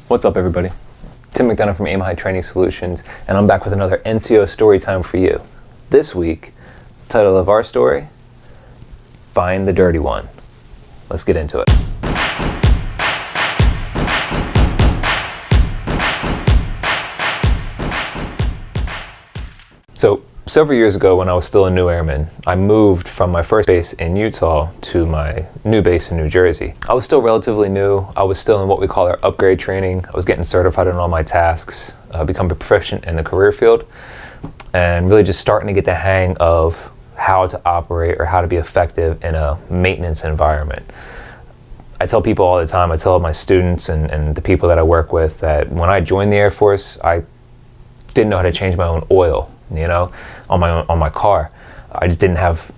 What's up, everybody? Tim McDonough from aimhightrainingsolution, and I'm back with another NCO story time for you. This week, title of our story, Find the Dirty One. Let's get into it. So, several years ago when I was still a new airman, I moved from my first base in Utah to my new base in New Jersey. I was still relatively new. I was still in what we call our upgrade training. I was getting certified in all my tasks, becoming proficient in the career field, and really just starting to get the hang of how to operate or how to be effective in a maintenance environment. I tell people all the time, I tell my students and the people that I work with that when I joined the Air Force, I didn't know how to change my own oil, on my car. I just didn't have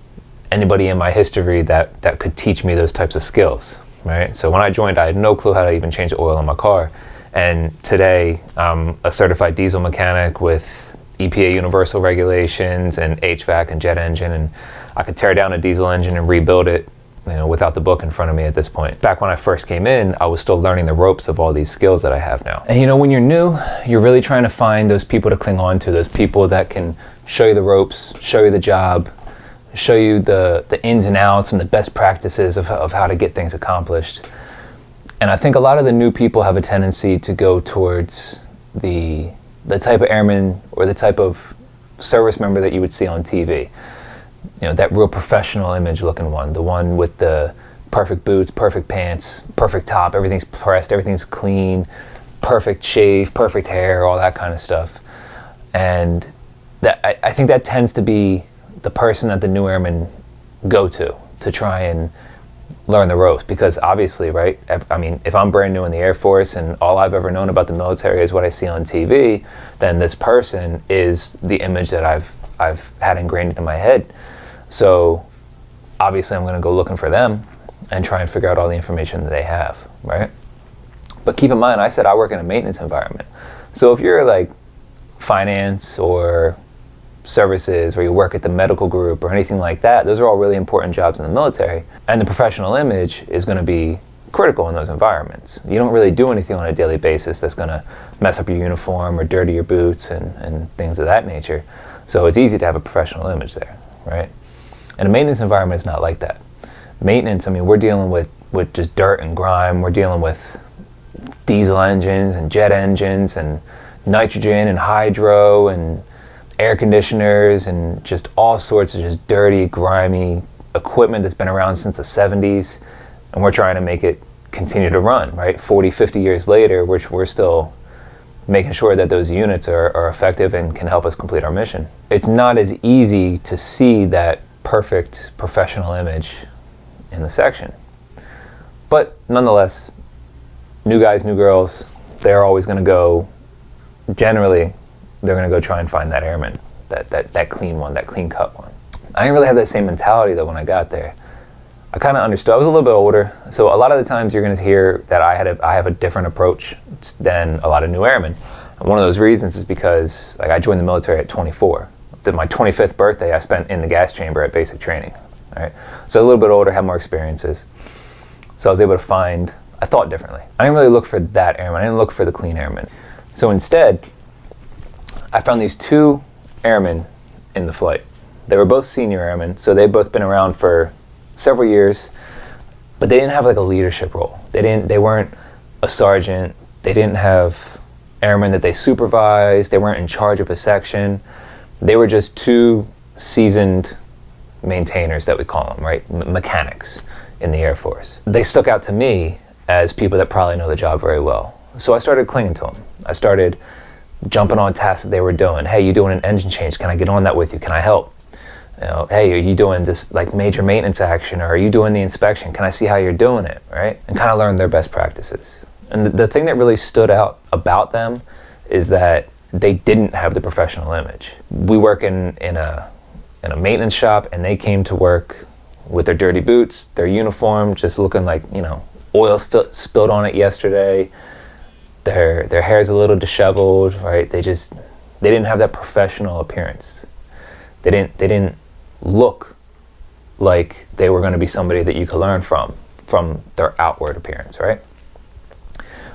anybody in my history that could teach me those types of skills, right? So when I joined, I had no clue how to even change the oil in my car. And today, I'm a certified diesel mechanic with EPA universal regulations and HVAC and jet engine, and I could tear down a diesel engine and rebuild it, without the book in front of me at this point. Back when I first came in, I was still learning the ropes of all these skills that I have now. And when you're new, you're really trying to find those people to cling on to, those people that can show you the ropes, show you the job, show you the ins and outs and the best practices of how to get things accomplished. And I think a lot of the new people have a tendency to go towards the type of airman or the type of service member that you would see on TV. That real professional image looking one, the one with the perfect boots, perfect pants, perfect top, everything's pressed, everything's clean, perfect shave, perfect hair, all that kind of stuff. And I think that tends to be the person that the new airmen go to try and learn the ropes, because obviously, right, I mean, if I'm brand new in the Air Force and all I've ever known about the military is what I see on TV, then this person is the image that I've had ingrained into my head. So obviously I'm going to go looking for them and try and figure out all the information that they have, right? But keep in mind, I said I work in a maintenance environment. So if you're like finance or services, or you work at the medical group or anything like that, those are all really important jobs in the military. And the professional image is going to be critical in those environments. You don't really do anything on a daily basis that's going to mess up your uniform or dirty your boots and things of that nature. So it's easy to have a professional image there, right? And a maintenance environment is not like that. Maintenance, I mean, we're dealing with just dirt and grime. We're dealing with diesel engines and jet engines and nitrogen and hydro and air conditioners and just all sorts of just dirty, grimy equipment that's been around since the 70s. And we're trying to make it continue to run, right? 40, 50 years later, we're still making sure that those units are effective and can help us complete our mission. It's not as easy to see that perfect professional image in the section. But nonetheless, new guys, new girls, they're always going to go, generally, they're going to go try and find that airman, that clean one, that clean cut one. I didn't really have that same mentality though when I got there. I kind of understood. I was a little bit older, so a lot of the times you're going to hear that I have a different approach than a lot of new airmen. And one of those reasons is because I joined the military at 24. My 25th birthday I spent in the gas chamber at basic training. All right, so a little bit older, had more experiences, so I was able to I thought differently. I didn't really look for that airman. I didn't look for the clean airman. So instead, I found these two airmen in the flight. They were both senior airmen, so they'd both been around for several years, but they didn't have like a leadership role. They weren't a sergeant. They didn't have airmen that they supervised. They weren't in charge of a section. They were just two seasoned maintainers, that we call them, right? Mechanics in the Air Force. They stuck out to me as people that probably know the job very well. So I started clinging to them. I started jumping on tasks that they were doing. Hey, you doing an engine change? Can I get on that with you? Can I help? Hey, are you doing this like major maintenance action, or are you doing the inspection? Can I see how you're doing it, right? And kind of learn their best practices. And the thing that really stood out about them is that they didn't have the professional image. We work in a maintenance shop, and they came to work with their dirty boots, their uniform just looking like, oil spilled on it yesterday. Their hair's a little disheveled, right? They didn't have that professional appearance. They didn't look like they were going to be somebody that you could learn from their outward appearance, right?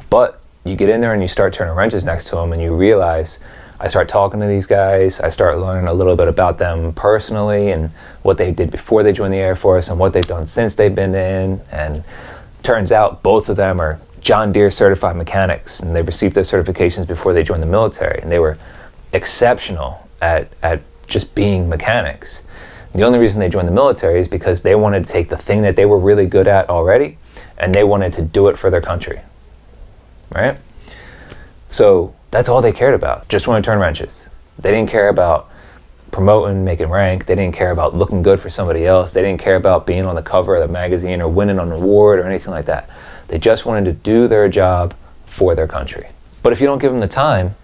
But you get in there and you start turning wrenches next to them, and you realize, I start talking to these guys, I start learning a little bit about them personally and what they did before they joined the Air Force and what they've done since they've been in. And turns out both of them are John Deere certified mechanics, and they received their certifications before they joined the military, and they were exceptional at just being mechanics. The only reason they joined the military is because they wanted to take the thing that they were really good at already, and they wanted to do it for their country, right? So that's all they cared about, just wanted to turn wrenches. They didn't care about promoting, making rank. They didn't care about looking good for somebody else. They didn't care about being on the cover of the magazine or winning an award or anything like that. They just wanted to do their job for their country. But if you don't give them the time,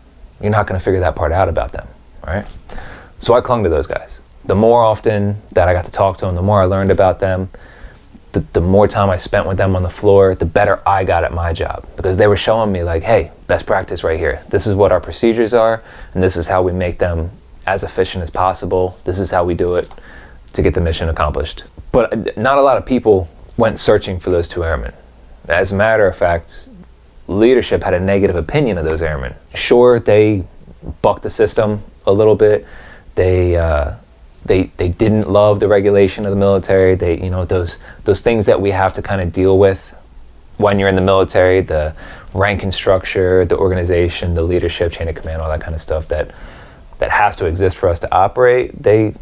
you're not going to figure that part out about them, right? So I clung to those guys. The more often that I got to talk to them, the more I learned about them, the more time I spent with them on the floor, the better I got at my job, because they were showing me like, hey, best practice right here. This is what our procedures are, and this is how we make them as efficient as possible. This is how we do it to get the mission accomplished. But not a lot of people went searching for those two airmen. As a matter of fact, leadership had a negative opinion of those airmen. Sure, they bucked the system a little bit. They didn't love the regulation of the military. They, you know, those things that we have to kind of deal with when you're in the military, the ranking structure, the organization, the leadership, chain of command, all that kind of stuff that has to exist for us to operate. They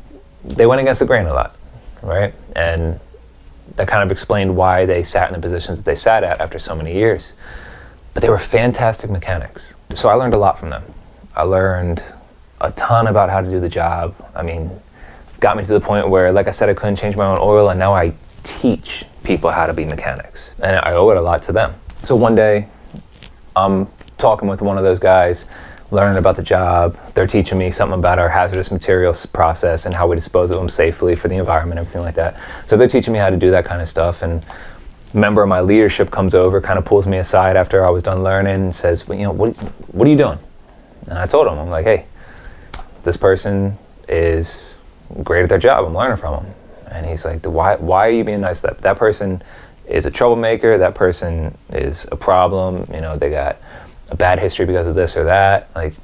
went against the grain a lot, right? And that kind of explained why they sat in the positions that they sat at after so many years. But they were fantastic mechanics. So I learned a lot from them. I learned a ton about how to do the job. I mean, got me to the point where, like I said, I couldn't change my own oil, and now I teach people how to be mechanics. And I owe it a lot to them. So one day, I'm talking with one of those guys, learning about the job. They're teaching me something about our hazardous materials process and how we dispose of them safely for the environment, everything like that. So they're teaching me how to do that kind of stuff. And a member of my leadership comes over, kind of pulls me aside after I was done learning and says, well, you know, what are you doing? And I told him, I'm like, hey, this person is great at their job. I'm learning from them. And he's like, why are you being nice to that? That person is a troublemaker. That person is a problem. You know, they got a bad history because of this or that. Like,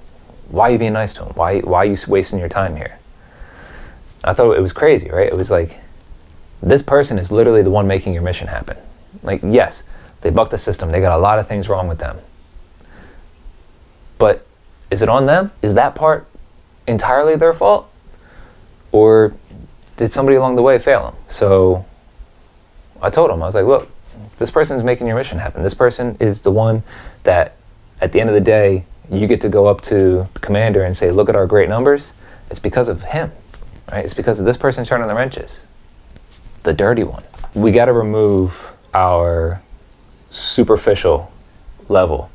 why are you being nice to them? Why are you wasting your time here? I thought it was crazy, right? It was like, this person is literally the one making your mission happen. Like, yes, they bucked the system. They got a lot of things wrong with them. But is it on them? Is that part entirely their fault? Or did somebody along the way fail them? So I told him, I was like, look, this person's making your mission happen. This person is the one that, at the end of the day, you get to go up to the commander and say, look at our great numbers. It's because of him, right? It's because of this person turning the wrenches, the dirty one. We got to remove our superficial level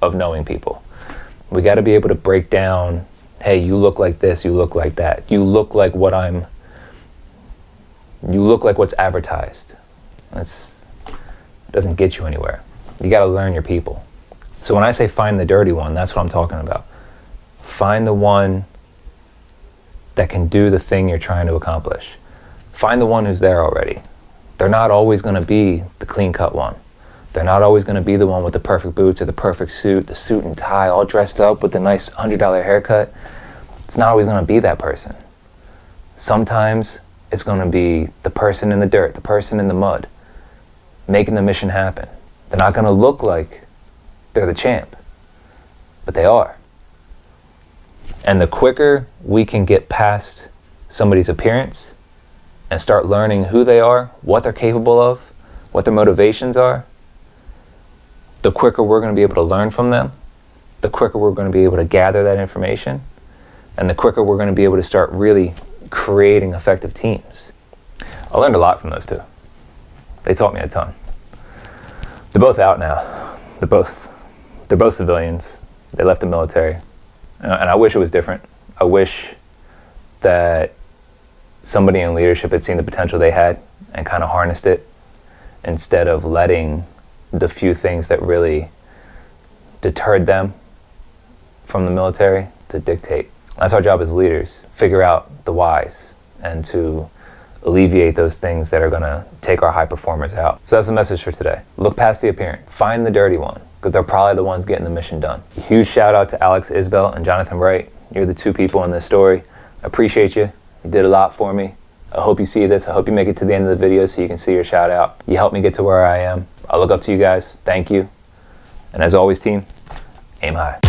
of knowing people. We got to be able to break down, hey, you look like this, you look like that. You look like what's advertised. That doesn't get you anywhere. You got to learn your people. So when I say find the dirty one, that's what I'm talking about. Find the one that can do the thing you're trying to accomplish. Find the one who's there already. They're not always going to be the clean-cut one. They're not always going to be the one with the perfect boots or the perfect suit, the suit and tie, all dressed up with the nice $100 haircut. It's not always going to be that person. Sometimes it's going to be the person in the dirt, the person in the mud, making the mission happen. They're not going to look like they're the champ, but they are. And the quicker we can get past somebody's appearance and start learning who they are, what they're capable of, what their motivations are, the quicker we're going to be able to learn from them, the quicker we're going to be able to gather that information, and the quicker we're going to be able to start really creating effective teams. I learned a lot from those two. They taught me a ton. They're both out now. They're both civilians. They left the military. And I wish it was different. I wish that somebody in leadership had seen the potential they had and kind of harnessed it, instead of letting the few things that really deterred them from the military to dictate. That's our job as leaders, figure out the whys and to alleviate those things that are going to take our high performers out. So that's the message for today. Look past the appearance. Find the dirty one. because they're probably the ones getting the mission done. Huge shout out to Alex Isbell and Jonathan Wright. You're the two people in this story. I appreciate you. You did a lot for me. I hope you see this. I hope you make it to the end of the video so you can see your shout out. You helped me get to where I am. I look up to you guys. Thank you. And as always, team, aim high.